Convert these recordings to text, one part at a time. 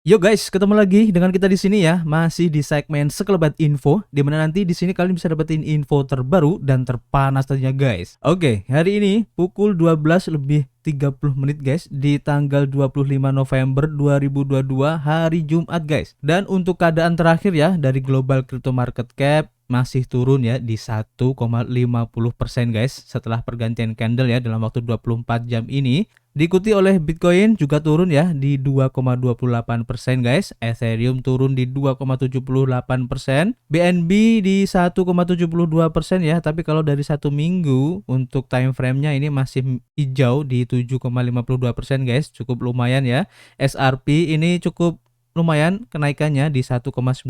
Yo guys, ketemu lagi dengan kita di sini ya, masih di segmen Sekelebat Info, di mana nanti di sini kalian bisa dapetin info terbaru dan terpanas tentunya guys. Oke, hari ini pukul 12 lebih 30 menit guys, di tanggal 25 November 2022 hari Jumat guys. Dan untuk keadaan terakhir ya dari global crypto market cap masih turun ya di 1,50% guys setelah pergantian candle ya dalam waktu 24 jam ini. Diikuti oleh Bitcoin juga turun ya di 2,28% guys. Ethereum turun di 2,78%. BNB di 1,72% ya. Tapi kalau dari satu minggu untuk time frame-nya ini masih hijau di 7,52% guys. Cukup lumayan ya. SRP ini cukup lumayan kenaikannya di 1,96%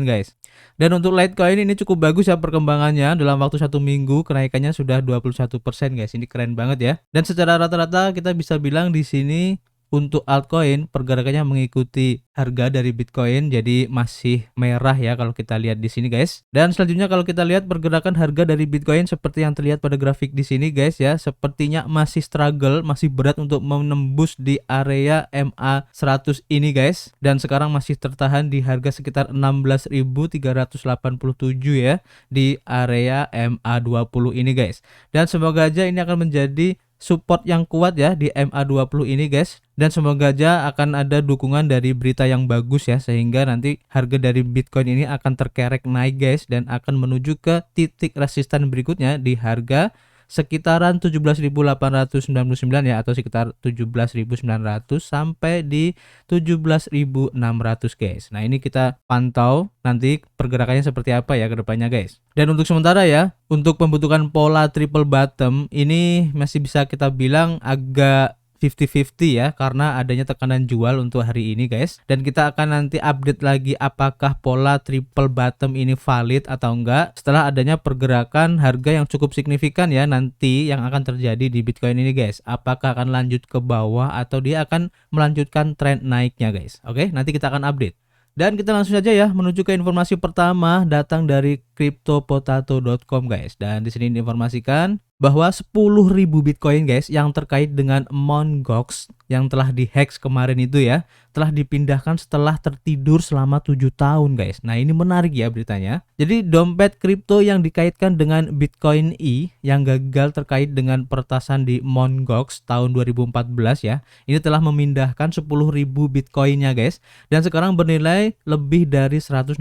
guys. Dan untuk Litecoin ini cukup bagus ya perkembangannya, dalam waktu satu minggu kenaikannya sudah 21% guys. Ini keren banget ya. Dan secara rata-rata kita bisa bilang di sini untuk altcoin pergerakannya mengikuti harga dari Bitcoin, jadi masih merah ya kalau kita lihat di sini guys. Dan selanjutnya kalau kita lihat pergerakan harga dari Bitcoin seperti yang terlihat pada grafik di sini guys ya, sepertinya masih struggle, masih berat untuk menembus di area MA100 ini guys. Dan sekarang masih tertahan di harga sekitar 16.387 ya di area MA20 ini guys. Dan semoga aja ini akan menjadi support yang kuat ya di MA20 ini guys, dan semoga aja akan ada dukungan dari berita yang bagus ya, sehingga nanti harga dari Bitcoin ini akan terkerek naik guys dan akan menuju ke titik resisten berikutnya di harga sekitaran 17.899 ya, atau sekitar 17.900 sampai di 17.600 guys. Nah, ini kita pantau nanti pergerakannya seperti apa ya ke depannya guys. Dan untuk sementara ya, untuk pembentukan pola triple bottom ini masih bisa kita bilang agak 50-50 ya, karena adanya tekanan jual untuk hari ini guys. Dan kita akan nanti update lagi apakah pola triple bottom ini valid atau enggak setelah adanya pergerakan harga yang cukup signifikan ya nanti yang akan terjadi di Bitcoin ini guys. Apakah akan lanjut ke bawah atau dia akan melanjutkan tren naiknya guys. Oke, nanti kita akan update. Dan kita langsung saja ya menuju ke informasi pertama, datang dari cryptopotato.com guys. Dan di sini diinformasikan bahwa 10.000 Bitcoin guys yang terkait dengan Mt. Gox yang telah dihack kemarin itu ya, telah dipindahkan setelah tertidur selama 7 tahun guys. Nah, ini menarik ya beritanya. Jadi dompet kripto yang dikaitkan dengan Bitcoin E yang gagal terkait dengan peretasan di Mt. Gox tahun 2014 ya, ini telah memindahkan 10.000 Bitcoinnya guys, dan sekarang bernilai lebih dari 165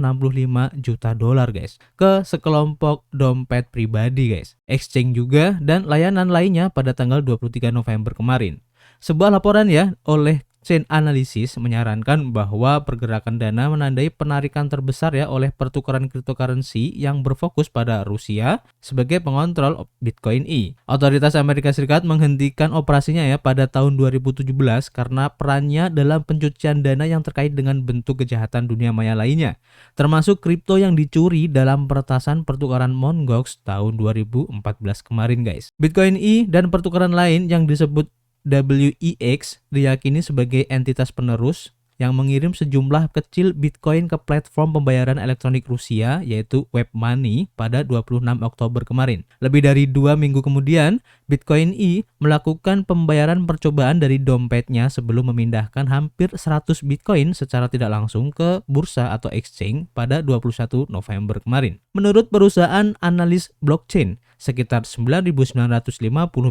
juta dolar guys ke sekelompok dompet pribadi guys, exchange juga dan layanan lainnya pada tanggal 23 November kemarin. Sebuah laporan ya oleh Chain Analysis menyarankan bahwa pergerakan dana menandai penarikan terbesar ya oleh pertukaran cryptocurrency yang berfokus pada Rusia sebagai pengontrol Bitcoin E. Otoritas Amerika Serikat menghentikan operasinya ya pada tahun 2017 karena perannya dalam pencucian dana yang terkait dengan bentuk kejahatan dunia maya lainnya, termasuk kripto yang dicuri dalam peretasan pertukaran Mt. Gox tahun 2014 kemarin guys. Bitcoin E dan pertukaran lain yang disebut WEX diyakini sebagai entitas penerus yang mengirim sejumlah kecil Bitcoin ke platform pembayaran elektronik Rusia yaitu WebMoney pada 26 Oktober kemarin. Lebih dari 2 minggu kemudian, Bitcoin E melakukan pembayaran percobaan dari dompetnya sebelum memindahkan hampir 100 Bitcoin secara tidak langsung ke bursa atau exchange pada 21 November kemarin. Menurut perusahaan analis blockchain, sekitar 9.950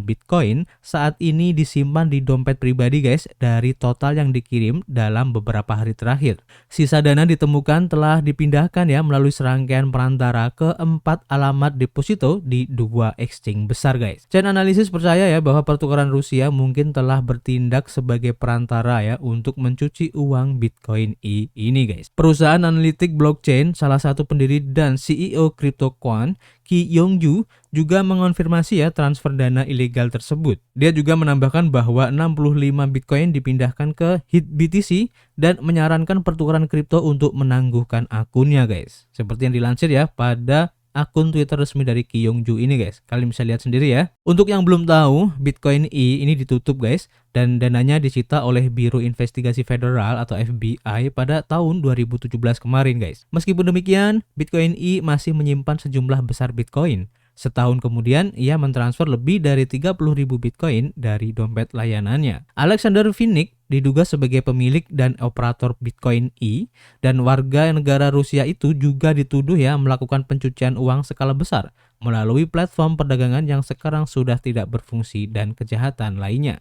Bitcoin saat ini disimpan di dompet pribadi guys dari total yang dikirim dalam beberapa hari terakhir. Sisa dana ditemukan telah dipindahkan ya melalui serangkaian perantara ke 4 alamat deposito di 2 exchange besar guys. Chain Analysis percaya ya bahwa pertukaran Rusia mungkin telah bertindak sebagai perantara ya untuk mencuci uang Bitcoin E ini guys. Perusahaan analitik blockchain, salah satu pendiri dan CEO CryptoQuant, Ki Yongju, juga mengonfirmasi ya transfer dana ilegal tersebut. Dia juga menambahkan bahwa 65 Bitcoin dipindahkan ke HitBTC dan menyarankan pertukaran kripto untuk menangguhkan akunnya guys. Seperti yang dilansir ya pada akun Twitter resmi dari Ki Yongju ini guys. Kalian bisa lihat sendiri ya. Untuk yang belum tahu, Bitcoin E ini ditutup guys dan dananya disita oleh Biro Investigasi Federal atau FBI pada tahun 2017 kemarin guys. Meskipun demikian, Bitcoin E masih menyimpan sejumlah besar Bitcoin. Setahun kemudian, ia mentransfer lebih dari 30.000 Bitcoin dari dompet layanannya. Alexander Vinnik, diduga sebagai pemilik dan operator Bitcoin E, dan warga negara Rusia itu juga dituduh ya melakukan pencucian uang skala besar melalui platform perdagangan yang sekarang sudah tidak berfungsi dan kejahatan lainnya.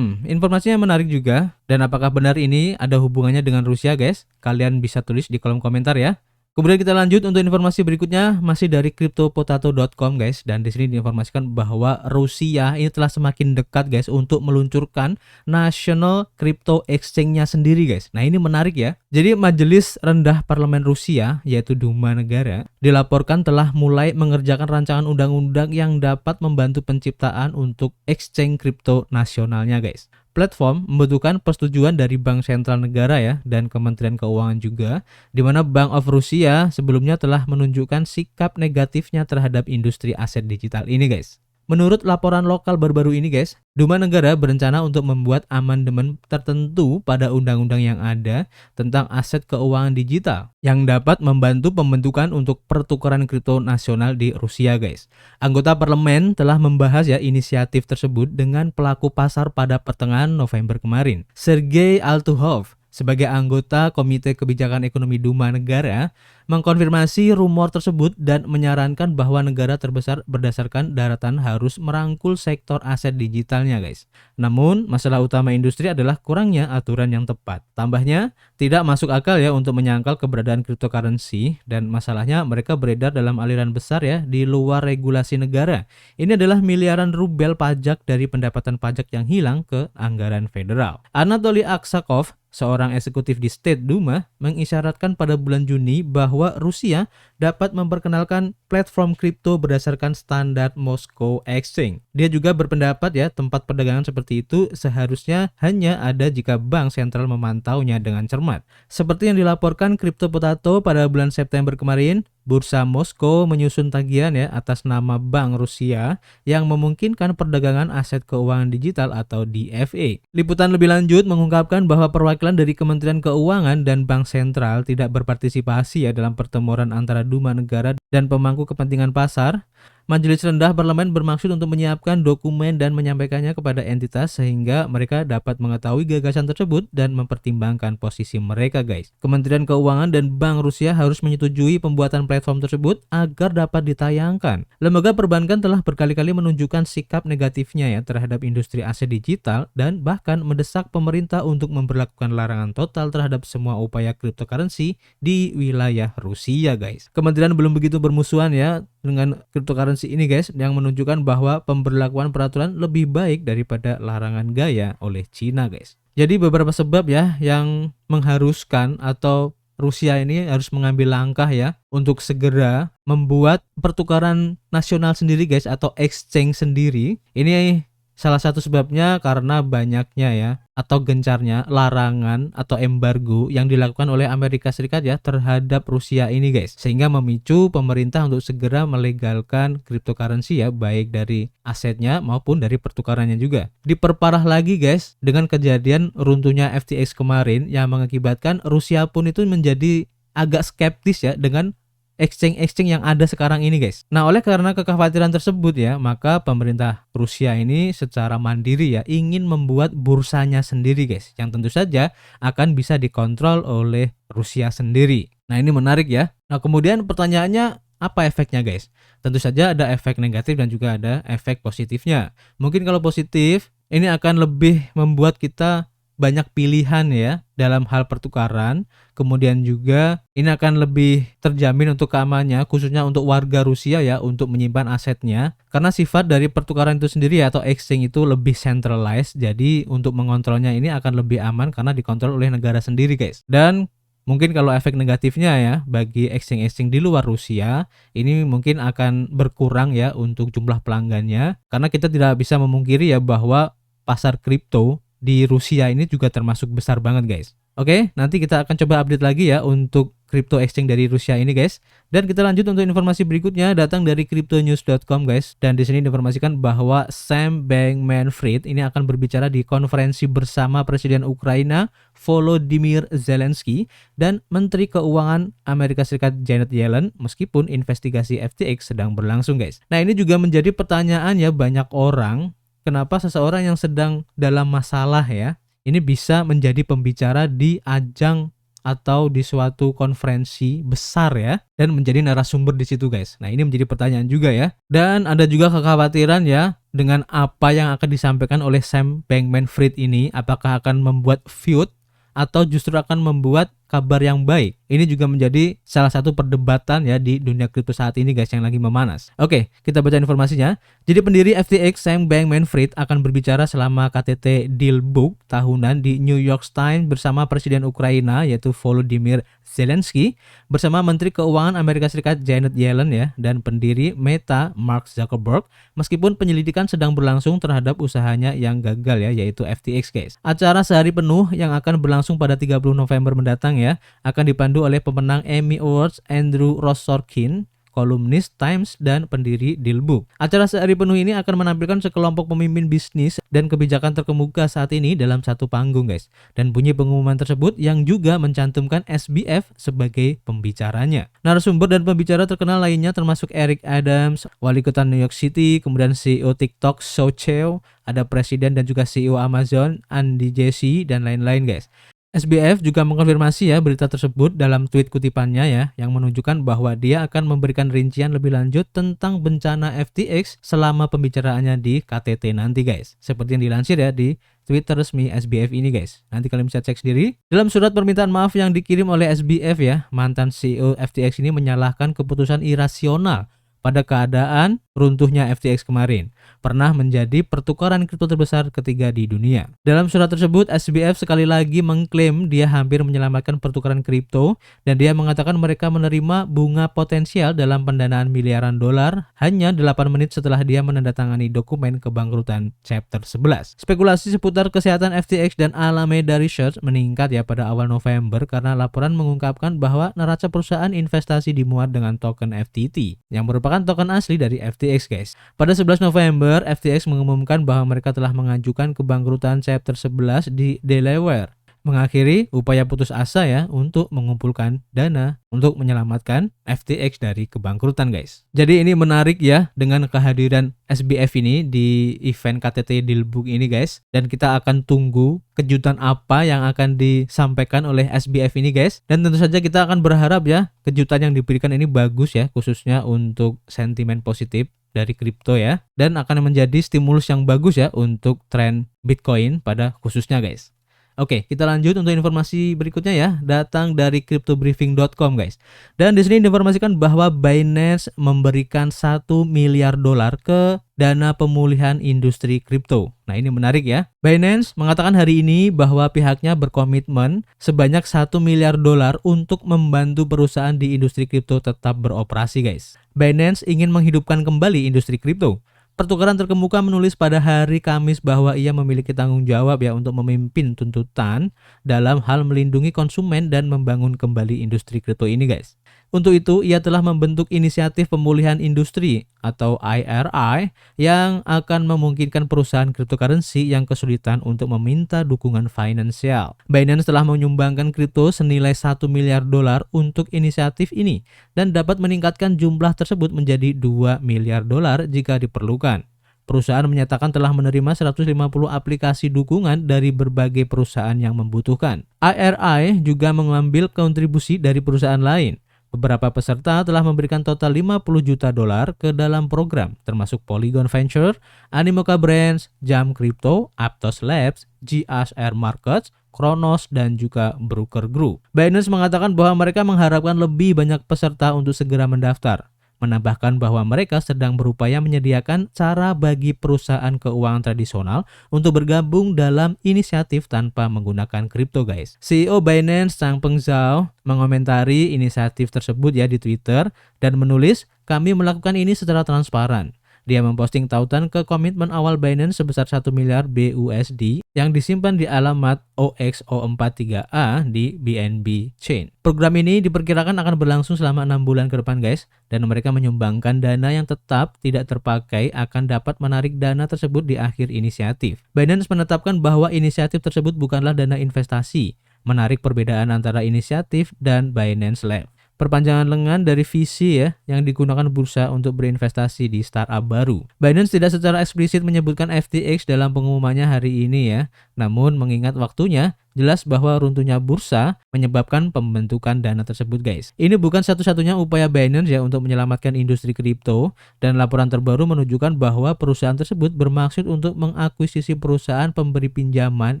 Informasinya menarik juga. Dan apakah benar ini ada hubungannya dengan Rusia, guys? Kalian bisa tulis di kolom komentar ya. Kemudian kita lanjut untuk informasi berikutnya, masih dari cryptopotato.com, guys. Dan di sini diinformasikan bahwa Rusia ini telah semakin dekat, guys, untuk meluncurkan National Crypto Exchange-nya sendiri, guys. Nah, ini menarik ya. Jadi Majelis Rendah Parlemen Rusia, yaitu Duma Negara, dilaporkan telah mulai mengerjakan rancangan undang-undang yang dapat membantu penciptaan untuk exchange kripto nasionalnya, guys. Platform membutuhkan persetujuan dari Bank Sentral Negara ya, dan Kementerian Keuangan juga, di mana Bank of Rusia sebelumnya telah menunjukkan sikap negatifnya terhadap industri aset digital ini, guys. Menurut laporan lokal baru-baru ini, guys, Duma Negara berencana untuk membuat amandemen tertentu pada undang-undang yang ada tentang aset keuangan digital yang dapat membantu pembentukan untuk pertukaran kripto nasional di Rusia, guys. Anggota parlemen telah membahas ya inisiatif tersebut dengan pelaku pasar pada pertengahan November kemarin. Sergei Altuhov sebagai anggota Komite Kebijakan Ekonomi Duma Negara mengkonfirmasi rumor tersebut dan menyarankan bahwa negara terbesar berdasarkan daratan harus merangkul sektor aset digitalnya, guys. Namun, masalah utama industri adalah kurangnya aturan yang tepat. Tambahnya, tidak masuk akal ya untuk menyangkal keberadaan cryptocurrency, dan masalahnya mereka beredar dalam aliran besar ya di luar regulasi negara. Ini adalah miliaran rubel pajak dari pendapatan pajak yang hilang ke anggaran federal. Anatoly Aksakov, seorang eksekutif di State Duma, mengisyaratkan pada bulan Juni bahwa Rusia dapat memperkenalkan platform kripto berdasarkan standar Moscow Exchange. Dia juga berpendapat ya tempat perdagangan seperti itu seharusnya hanya ada jika bank sentral memantaunya dengan cermat. Seperti yang dilaporkan Crypto Potato pada bulan September kemarin, Bursa Moskow menyusun tagihan ya atas nama Bank Rusia yang memungkinkan perdagangan aset keuangan digital atau DFA. Liputan lebih lanjut mengungkapkan bahwa perwakilan dari Kementerian Keuangan dan Bank Sentral tidak berpartisipasi ya dalam pertemuan antara Duma Negara dan pemangku kepentingan pasar. Majelis Rendah Parlemen bermaksud untuk menyiapkan dokumen dan menyampaikannya kepada entitas sehingga mereka dapat mengetahui gagasan tersebut dan mempertimbangkan posisi mereka, guys. Kementerian Keuangan dan Bank Rusia harus menyetujui pembuatan platform tersebut agar dapat ditayangkan. Lembaga perbankan telah berkali-kali menunjukkan sikap negatifnya ya terhadap industri aset digital dan bahkan mendesak pemerintah untuk memberlakukan larangan total terhadap semua upaya cryptocurrency di wilayah Rusia, guys. Kementerian belum begitu bermusuhan ya dengan cryptocurrency ini, guys, yang menunjukkan bahwa pemberlakuan peraturan lebih baik daripada larangan gaya oleh Cina, guys. Jadi beberapa sebab ya yang mengharuskan atau Rusia ini harus mengambil langkah ya untuk segera membuat pertukaran nasional sendiri, guys, atau exchange sendiri. Ini salah satu sebabnya karena banyaknya ya atau gencarnya larangan atau embargo yang dilakukan oleh Amerika Serikat ya terhadap Rusia ini, guys, sehingga memicu pemerintah untuk segera melegalkan cryptocurrency ya baik dari asetnya maupun dari pertukarannya juga. Diperparah lagi, guys, dengan kejadian runtuhnya FTX kemarin yang mengakibatkan Rusia pun itu menjadi agak skeptis ya dengan exchange yang ada sekarang ini, guys. Nah, oleh karena kekhawatiran tersebut ya, maka pemerintah Rusia ini secara mandiri ya ingin membuat bursanya sendiri, guys, yang tentu saja akan bisa dikontrol oleh Rusia sendiri. Nah, ini menarik ya. Nah, kemudian pertanyaannya apa efeknya, guys? Tentu saja ada efek negatif dan juga ada efek positifnya. Mungkin kalau positif, ini akan lebih membuat kita banyak pilihan ya dalam hal pertukaran. Kemudian juga ini akan lebih terjamin untuk keamanannya, khususnya untuk warga Rusia ya untuk menyimpan asetnya, karena sifat dari pertukaran itu sendiri ya, atau exchange itu lebih centralized. Jadi untuk mengontrolnya ini akan lebih aman karena dikontrol oleh negara sendiri, guys. Dan mungkin kalau efek negatifnya ya bagi exchange di luar Rusia, ini mungkin akan berkurang ya untuk jumlah pelanggannya, karena kita tidak bisa memungkiri ya bahwa pasar kripto di Rusia ini juga termasuk besar banget, guys. Oke, nanti kita akan coba update lagi ya untuk crypto exchange dari Rusia ini, guys. Dan kita lanjut untuk informasi berikutnya datang dari cryptonews.com, guys. Dan di sini diinformasikan bahwa Sam Bankman-Fried ini akan berbicara di konferensi bersama Presiden Ukraina Volodymyr Zelensky dan Menteri Keuangan Amerika Serikat Janet Yellen meskipun investigasi FTX sedang berlangsung, guys. Nah, ini juga menjadi pertanyaan ya banyak orang. Kenapa seseorang yang sedang dalam masalah ya, ini bisa menjadi pembicara di ajang atau di suatu konferensi besar ya, dan menjadi narasumber di situ guys. Nah ini menjadi pertanyaan juga ya. Dan ada juga kekhawatiran ya, dengan apa yang akan disampaikan oleh Sam Bankman-Fried ini, apakah akan membuat feud atau justru akan membuat kabar yang baik. Ini juga menjadi salah satu perdebatan ya di dunia kripto saat ini guys yang lagi memanas. Oke, kita baca informasinya. Jadi pendiri FTX Sam Bankman-Fried akan berbicara selama KTT Dealbook tahunan di New York Times bersama Presiden Ukraina yaitu Volodymyr Zelensky, bersama Menteri Keuangan Amerika Serikat Janet Yellen ya, dan pendiri Meta Mark Zuckerberg, meskipun penyelidikan sedang berlangsung terhadap usahanya yang gagal ya, yaitu FTX guys. Acara sehari penuh yang akan berlangsung pada 30 November mendatang ya, akan dipandu oleh pemenang Emmy Awards Andrew Ross Sorkin, kolumnis Times dan pendiri Dealbook. Acara sehari penuh ini akan menampilkan sekelompok pemimpin bisnis dan kebijakan terkemuka saat ini dalam satu panggung guys. Dan bunyi pengumuman tersebut yang juga mencantumkan SBF sebagai pembicaranya. Narasumber dan pembicara terkenal lainnya termasuk Eric Adams, wali kota New York City, kemudian CEO TikTok Shou Chew, ada presiden dan juga CEO Amazon Andy Jassy dan lain-lain guys. SBF juga mengkonfirmasi ya berita tersebut dalam tweet kutipannya ya, yang menunjukkan bahwa dia akan memberikan rincian lebih lanjut tentang bencana FTX selama pembicaraannya di KTT nanti guys. Seperti yang dilansir ya di Twitter resmi SBF ini guys. Nanti kalian bisa cek sendiri. Dalam surat permintaan maaf yang dikirim oleh SBF ya, mantan CEO FTX ini menyalahkan keputusan irasional pada keadaan runtuhnya FTX kemarin, pernah menjadi pertukaran kripto terbesar ketiga di dunia. Dalam surat tersebut, SBF sekali lagi mengklaim dia hampir menyelamatkan pertukaran kripto, dan dia mengatakan mereka menerima bunga potensial dalam pendanaan miliaran dolar hanya 8 menit setelah dia menandatangani dokumen kebangkrutan Chapter 11. Spekulasi seputar kesehatan FTX dan Alameda Research meningkat ya pada awal November karena laporan mengungkapkan bahwa neraca perusahaan investasi dimuat dengan token FTT, yang merupakan token asli dari FTX guys. Pada 11 November, FTX mengumumkan bahwa mereka telah mengajukan kebangkrutan Chapter 11 di Delaware, mengakhiri upaya putus asa ya untuk mengumpulkan dana untuk menyelamatkan FTX dari kebangkrutan guys. Jadi ini menarik ya dengan kehadiran SBF ini di event KTT Dealbook ini guys, dan kita akan tunggu kejutan apa yang akan disampaikan oleh SBF ini guys, dan tentu saja kita akan berharap ya kejutan yang diberikan ini bagus ya, khususnya untuk sentimen positif dari kripto ya, dan akan menjadi stimulus yang bagus ya untuk tren Bitcoin pada khususnya guys. Oke, kita lanjut untuk informasi berikutnya ya, datang dari cryptobriefing.com guys. Dan di sini diinformasikan bahwa Binance memberikan $1 miliar ke dana pemulihan industri kripto. Nah, ini menarik ya. Binance mengatakan hari ini bahwa pihaknya berkomitmen sebanyak $1 miliar untuk membantu perusahaan di industri kripto tetap beroperasi guys. Binance ingin menghidupkan kembali industri kripto. Pertukaran terkemuka menulis pada hari Kamis bahwa ia memiliki tanggung jawab ya untuk memimpin tuntutan dalam hal melindungi konsumen dan membangun kembali industri kripto ini guys. Untuk itu, ia telah membentuk inisiatif pemulihan industri atau IRI yang akan memungkinkan perusahaan cryptocurrency yang kesulitan untuk meminta dukungan finansial. Binance telah menyumbangkan kripto senilai $1 miliar untuk inisiatif ini dan dapat meningkatkan jumlah tersebut menjadi $2 miliar jika diperlukan. Perusahaan menyatakan telah menerima 150 aplikasi dukungan dari berbagai perusahaan yang membutuhkan. IRI juga mengambil kontribusi dari perusahaan lain. Beberapa peserta telah memberikan total $50 juta ke dalam program, termasuk Polygon Venture, Animoca Brands, Jam Crypto, Aptos Labs, GSR Markets, Kronos, dan juga Broker Group. Binance mengatakan bahwa mereka mengharapkan lebih banyak peserta untuk segera mendaftar. Menambahkan bahwa mereka sedang berupaya menyediakan cara bagi perusahaan keuangan tradisional untuk bergabung dalam inisiatif tanpa menggunakan kripto guys. CEO Binance Changpeng Zhao mengomentari inisiatif tersebut ya di Twitter dan menulis, "Kami melakukan ini secara transparan." Dia memposting tautan ke komitmen awal Binance sebesar 1 miliar BUSD yang disimpan di alamat OXO43A di BNB Chain. Program ini diperkirakan akan berlangsung selama 6 bulan ke depan guys, dan mereka menyumbangkan dana yang tetap tidak terpakai akan dapat menarik dana tersebut di akhir inisiatif. Binance menetapkan bahwa inisiatif tersebut bukanlah dana investasi, menarik perbedaan antara inisiatif dan Binance Lab. perpanjangan lengan dari visi ya yang digunakan bursa untuk berinvestasi di startup baru. Binance tidak secara eksplisit menyebutkan FTX dalam pengumumannya hari ini ya. Namun mengingat waktunya, jelas bahwa runtuhnya bursa menyebabkan pembentukan dana tersebut guys. Ini bukan satu-satunya upaya Binance ya untuk menyelamatkan industri kripto, dan laporan terbaru menunjukkan bahwa perusahaan tersebut bermaksud untuk mengakuisisi perusahaan pemberi pinjaman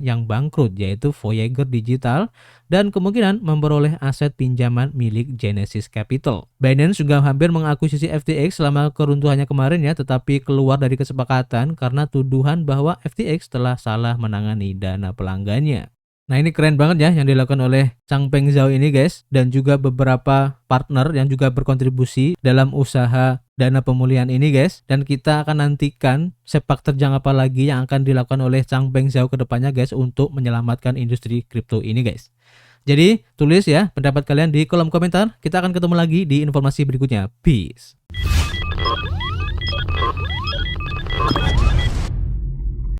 yang bangkrut yaitu Voyager Digital dan kemungkinan memperoleh aset pinjaman milik Genesis Capital. Binance juga hampir mengakuisisi FTX selama keruntuhannya kemarin ya, tetapi keluar dari kesepakatan karena tuduhan bahwa FTX telah salah menangani dana pelanggannya. Nah ini keren banget ya yang dilakukan oleh Changpeng Zhao ini guys, dan juga beberapa partner yang juga berkontribusi dalam usaha dana pemulihan ini guys, dan kita akan nantikan sepak terjang apa lagi yang akan dilakukan oleh Changpeng Zhao ke depannya guys untuk menyelamatkan industri kripto ini guys. Jadi tulis ya pendapat kalian di kolom komentar, kita akan ketemu lagi di informasi berikutnya. Peace.